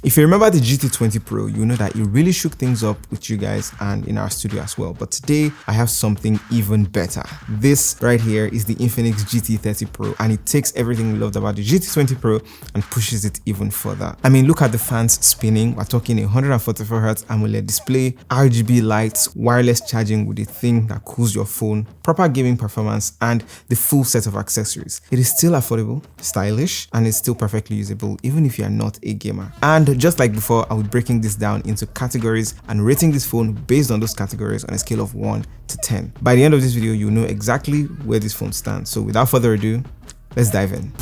If you remember the GT30 Pro, you know that it really shook things up with you guys and in our studio as well. But today I have something even better. This right here is the Infinix GT30 Pro, and it takes everything we loved about the GT20 Pro and pushes it even further. I mean, look at the fans spinning. We're talking a 144Hz AMOLED display, RGB lights, wireless charging with a thing that cools your phone, proper gaming performance, and the full set of accessories. It is still affordable, stylish, and it's still perfectly usable even if you are not a gamer. And just like before, I will be breaking this down into categories and rating this phone based on those categories on a scale of 1 to 10. By the end of this video, you'll know exactly where this phone stands. So without further ado, let's dive in.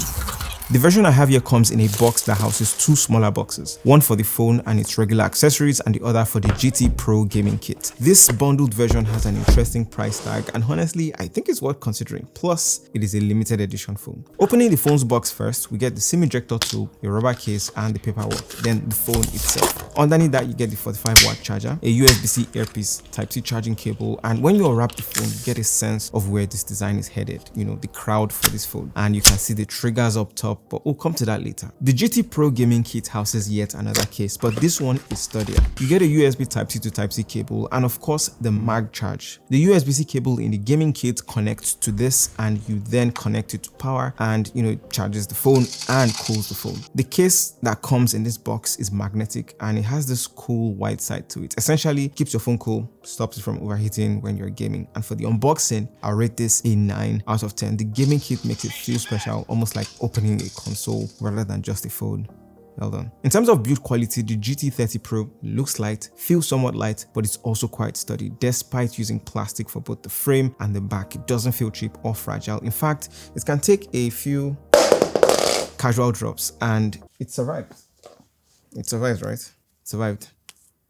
The version I have here comes in a box that houses two smaller boxes, one for the phone and its regular accessories and the other for the GT Pro gaming kit. This bundled version has an interesting price tag, and honestly, I think it's worth considering. Plus, it is a limited edition phone. Opening the phone's box first, we get the SIM ejector tool, a rubber case, and the paperwork, then the phone itself. Underneath that, you get the 45-watt charger, a USB-C earpiece, Type-C charging cable, and when you unwrap the phone, you get a sense of where this design is headed, you know, the crowd for this phone. And you can see the triggers up top, but we'll come to that later. The GT Pro gaming kit houses yet another case, but this one is sturdier. You get a USB Type-C to Type-C cable, and of course the mag charge. The USB-C cable in the gaming kit connects to this, and you then connect it to power, and it charges the phone and cools the phone. The case that comes in this box is magnetic, and it has this cool white side to it. Essentially keeps your phone cool, stops it from overheating when you're gaming. And for the unboxing, I'll rate this a 9 out of 10. The gaming kit makes it feel special, almost like opening a console rather than just a phone. Well done. In terms of build quality, the GT30 Pro looks light, feels somewhat light, but it's also quite sturdy. Despite using plastic for both the frame and the back, it doesn't feel cheap or fragile. In fact, it can take a few casual drops and it survived. It survived, right? It survived.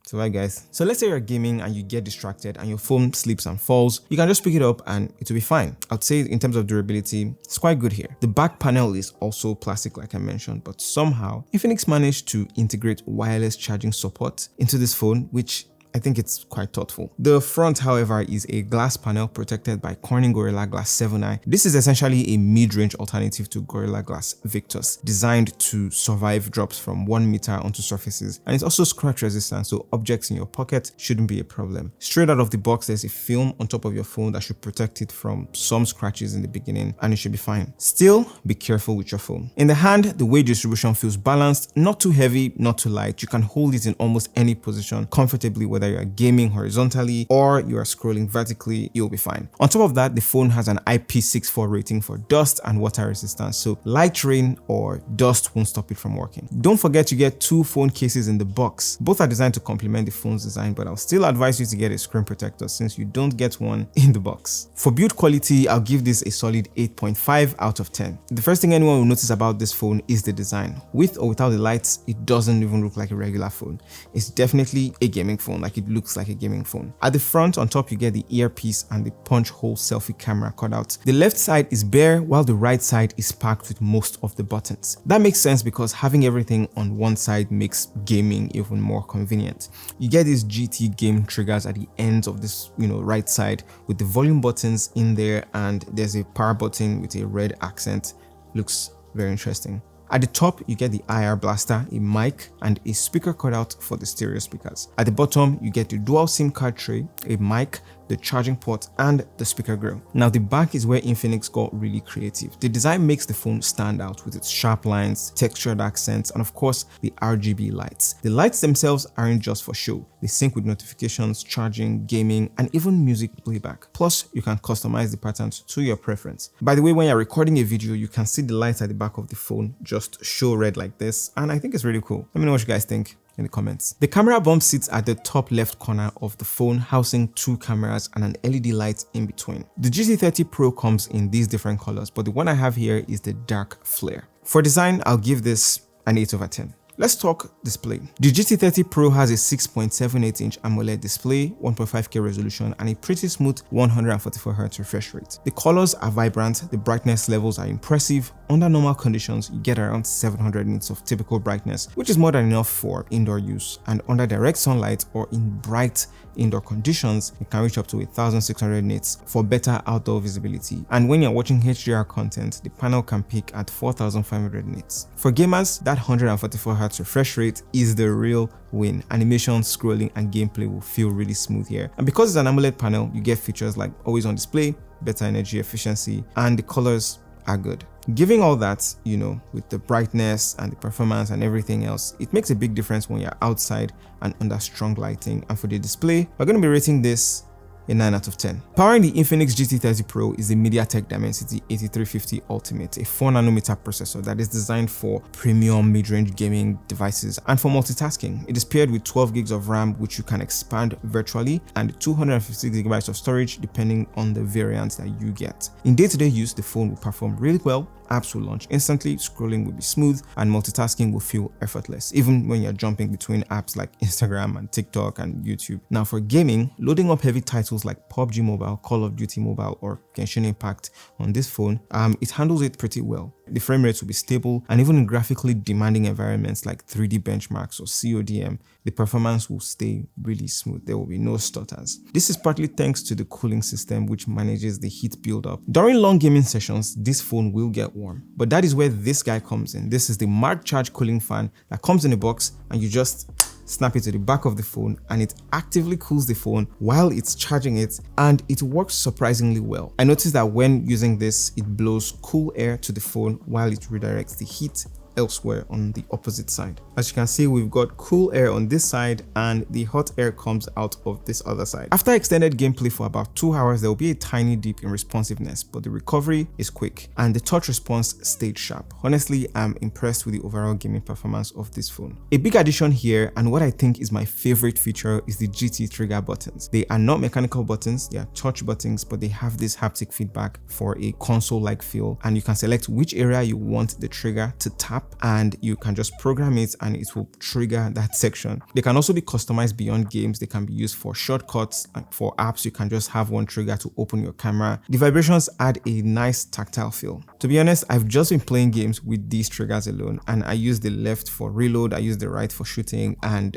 So right guys, so let's say you're gaming and you get distracted and your phone slips and falls, you can just pick it up and it will be fine. I'd say in terms of durability, it's quite good here. The back panel is also plastic like I mentioned, but somehow Infinix managed to integrate wireless charging support into this phone, which I think it's quite thoughtful. The front, however, is a glass panel protected by Corning Gorilla Glass 7i. This is essentially a mid-range alternative to Gorilla Glass Victus, designed to survive drops from 1 meter onto surfaces, and it's also scratch resistant, so objects in your pocket shouldn't be a problem. Straight out of the box, there's a film on top of your phone that should protect it from some scratches in the beginning, and it should be fine. Still, be careful with your phone. In the hand, the weight distribution feels balanced, not too heavy, not too light. You can hold it in almost any position comfortably, whether you are gaming horizontally or you are scrolling vertically, you'll be fine. On top of that, the phone has an IP64 rating for dust and water resistance, so light rain or dust won't stop it from working. Don't forget you get two phone cases in the box. Both are designed to complement the phone's design, but I'll still advise you to get a screen protector since you don't get one in the box. For build quality, I'll give this a solid 8.5 out of 10. The first thing anyone will notice about this phone is the design. With or without the lights, it doesn't even look like a regular phone. It's definitely a gaming phone, like it looks like a gaming phone. At the front, on top, you get the earpiece and the punch hole selfie camera cutout. The left side is bare while the right side is packed with most of the buttons. That makes sense because having everything on one side makes gaming even more convenient. You get these GT game triggers at the ends of this, right side with the volume buttons in there, and there's a power button with a red accent. Looks very interesting. At the top, you get the IR blaster, a mic, and a speaker cutout for the stereo speakers. At the bottom, you get the dual SIM card tray, a mic, the charging port, and the speaker grill. Now the back is where Infinix got really creative. The design makes the phone stand out with its sharp lines, textured accents, and of course the RGB lights. The lights themselves aren't just for show. They sync with notifications, charging, gaming, and even music playback. Plus, you can customize the patterns to your preference. By the way, when you're recording a video, you can see the lights at the back of the phone just show red like this, and I think it's really cool. Let me know what you guys think in the comments. The camera bump sits at the top left corner of the phone, housing two cameras and an LED light in between. The GT30 Pro comes in these different colors, but the one I have here is the dark flare. For design, I'll give this an 8 over 10. Let's talk display. The GT30 Pro has a 6.78-inch AMOLED display, 1.5K resolution, and a pretty smooth 144Hz refresh rate. The colors are vibrant, the brightness levels are impressive. Under normal conditions, you get around 700 nits of typical brightness, which is more than enough for indoor use. And under direct sunlight or in bright indoor conditions, it can reach up to 1600 nits for better outdoor visibility. And when you're watching HDR content, the panel can peak at 4500 nits. For gamers, that 144Hz 2 GHz refresh rate is the real win. Animation, scrolling, and gameplay will feel really smooth here. And because it's an AMOLED panel, you get features like always on display, better energy efficiency, and the colors are good. Giving all that, you know, with the brightness and the performance and everything else, it makes a big difference when you're outside and under strong lighting. And for the display, we're going to be rating this a 9 out of 10. Powering the Infinix GT30 Pro is the MediaTek Dimensity 8350 Ultimate, a 4nm processor that is designed for premium mid-range gaming devices and for multitasking. It is paired with 12 gigs of RAM, which you can expand virtually, and 256 gigabytes of storage depending on the variant that you get. In day-to-day use, the phone will perform really well. Apps will launch instantly, scrolling will be smooth, and multitasking will feel effortless, even when you're jumping between apps like Instagram and TikTok and YouTube. Now for gaming, loading up heavy titles like PUBG Mobile, Call of Duty Mobile, or Genshin Impact on this phone, it handles it pretty well. The frame rates will be stable, and even in graphically demanding environments like 3D benchmarks or CODM, the performance will stay really smooth. There will be no stutters. This is partly thanks to the cooling system, which manages the heat buildup. During long gaming sessions, this phone will get warm, but that is where this guy comes in. This is the Mark Charge cooling fan that comes in a box, and you just snap it to the back of the phone, and it actively cools the phone while it's charging it, and it works surprisingly well. I noticed that when using this, it blows cool air to the phone while it redirects the heat elsewhere on the opposite side. As you can see, we've got cool air on this side and the hot air comes out of this other side. After extended gameplay for about 2 hours, there will be a tiny dip in responsiveness, but the recovery is quick and the touch response stayed sharp. Honestly, I'm impressed with the overall gaming performance of this phone. A big addition here, and what I think is my favorite feature, is the GT trigger buttons. They are not mechanical buttons, they are touch buttons, but they have this haptic feedback for a console-like feel, and you can select which area you want the trigger to tap, and you can just program it and it will trigger that section. They can also be customized beyond games. They can be used for shortcuts, like for apps. You can just have one trigger to open your camera. The vibrations add a nice tactile feel. To be honest, I've just been playing games with these triggers alone, and I use the left for reload, I use the right for shooting, and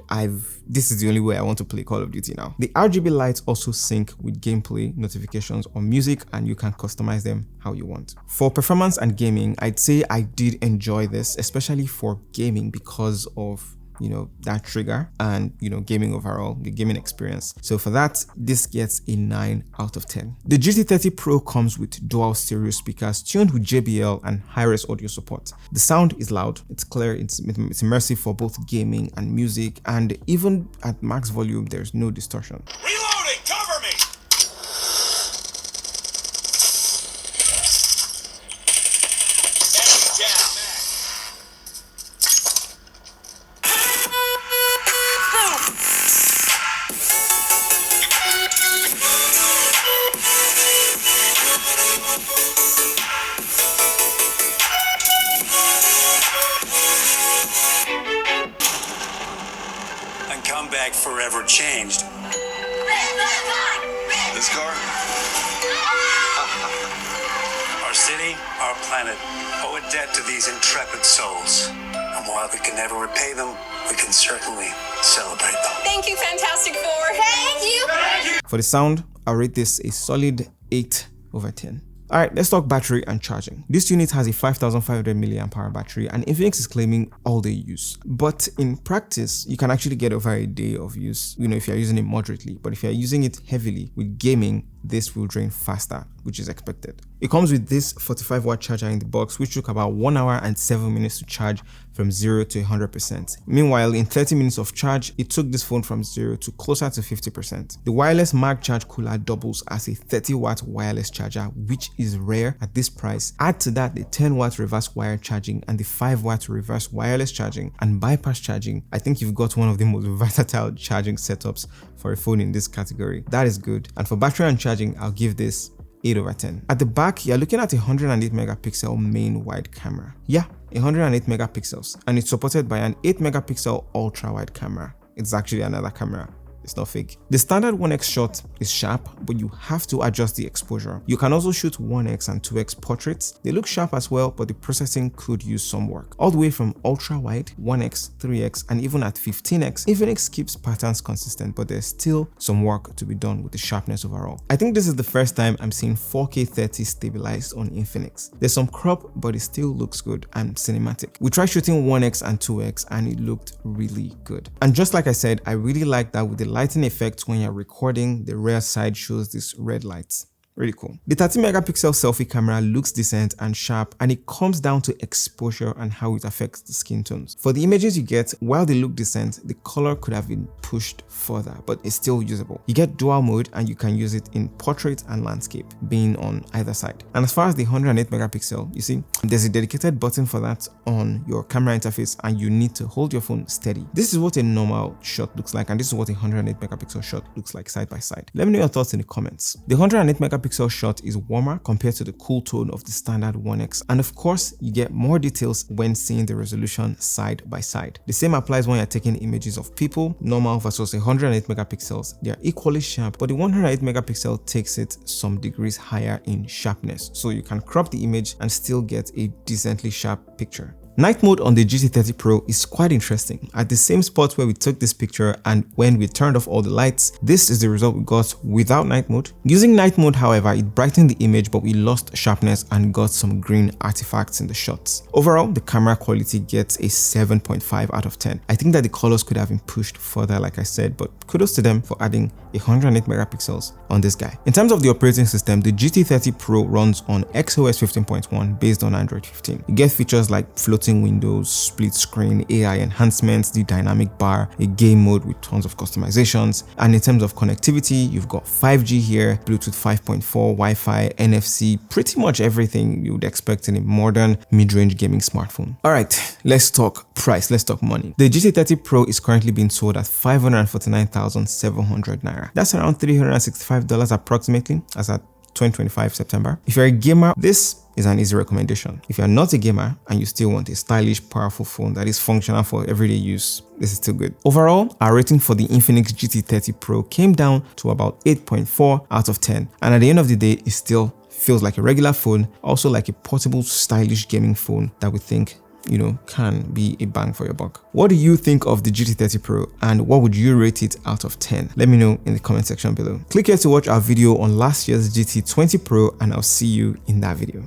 this is the only way I want to play Call of Duty now. The RGB lights also sync with gameplay, notifications, or music, and you can customize them how you want. For performance and gaming, I'd say I did enjoy this, especially for gaming, because of that trigger and gaming overall, the gaming experience. So for that, this gets a 9 out of 10. The GT30 Pro comes with dual stereo speakers tuned with JBL and high-res audio support. The sound is loud, it's clear, it's immersive for both gaming and music, and even at max volume, there's no distortion. Reloading, cover me! Come back forever changed. This car? Our city, our planet, owe a debt to these intrepid souls. And while we can never repay them, we can certainly celebrate them. Thank you, Fantastic Four. Thank you. Thank you. For the sound, I'll rate this a solid 8 over 10. Alright, let's talk battery and charging. This unit has a 5500 mAh battery, and Infinix is claiming all day use. But in practice, you can actually get over a day of use, if you're using it moderately. But if you're using it heavily with gaming, this will drain faster, which is expected. It comes with this 45-watt charger in the box, which took about 1 hour and 7 minutes to charge from 0 to 100%. Meanwhile, in 30 minutes of charge, it took this phone from 0 to closer to 50%. The wireless Mag Charge cooler doubles as a 30-watt wireless charger, which is rare at this price. Add to that the 10-watt reverse wire charging and the 5-watt reverse wireless charging and bypass charging. I think you've got one of the most versatile charging setups for a phone in this category. That is good. And for battery and charging, I'll give this 8 over 10. At the back, you're looking at a 108 megapixel main wide camera. Yeah, 108 megapixels, and it's supported by an 8 megapixel ultra wide camera. It's actually another camera. it's not fake. The standard 1x shot is sharp, but you have to adjust the exposure. You can also shoot 1x and 2x portraits. They look sharp as well, but the processing could use some work. All the way from ultra wide, 1x, 3x, and even at 15x, Infinix keeps patterns consistent, but there's still some work to be done with the sharpness overall. I think this is the first time I'm seeing 4K 30 stabilized on Infinix. There's some crop, but it still looks good and cinematic. We tried shooting 1x and 2x and it looked really good. And just like I said, I really like that with the lighting effect when you're recording, the rear side shows this red lights. Really cool. The 30 megapixel selfie camera looks decent and sharp, and it comes down to exposure and how it affects the skin tones. For the images you get, while they look decent, the color could have been pushed further, but it's still usable. You get dual mode and you can use it in portrait and landscape, being on either side. And as far as the 108 megapixel, you see, there's a dedicated button for that on your camera interface, and you need to hold your phone steady. This is what a normal shot looks like, and this is what a 108 megapixel shot looks like side by side. Let me know your thoughts in the comments. The 108 megapixel shot is warmer compared to the cool tone of the standard 1x, and of course you get more details when seeing the resolution side by side. The same applies when you're taking images of people. Normal versus 108 megapixels, they are equally sharp, but the 108 megapixel takes it some degrees higher in sharpness, so you can crop the image and still get a decently sharp picture. Night mode on the GT30 Pro is quite interesting. At the same spot where we took this picture and when we turned off all the lights, this is the result we got without night mode. Using night mode, however, it brightened the image, but we lost sharpness and got some green artifacts in the shots. Overall, the camera quality gets a 7.5 out of 10. I think that the colors could have been pushed further, like I said, but kudos to them for adding 108 megapixels on this guy. In terms of the operating system, the GT30 Pro runs on XOS 15.1 based on Android 15. You get features like floating windows, split screen, AI enhancements, the dynamic bar, a game mode with tons of customizations. And in terms of connectivity, you've got 5G here, Bluetooth 5.4, Wi-Fi, NFC, pretty much everything you would expect in a modern mid-range gaming smartphone. All right, let's talk price, let's talk money. The GT30 Pro is currently being sold at 549,700 naira. That's around $365 approximately, as at 2025 September. If you're a gamer, this is an easy recommendation. If you're not a gamer and you still want a stylish, powerful phone that is functional for everyday use, this is still good. Overall, our rating for the Infinix GT30 Pro came down to about 8.4 out of 10. And at the end of the day, it still feels like a regular phone, also like a portable, stylish gaming phone that we think, can be a bang for your buck. What do you think of the GT30 Pro, and what would you rate it out of 10? Let me know in the comment section below. Click here to watch our video on last year's GT20 Pro, and I'll see you in that video.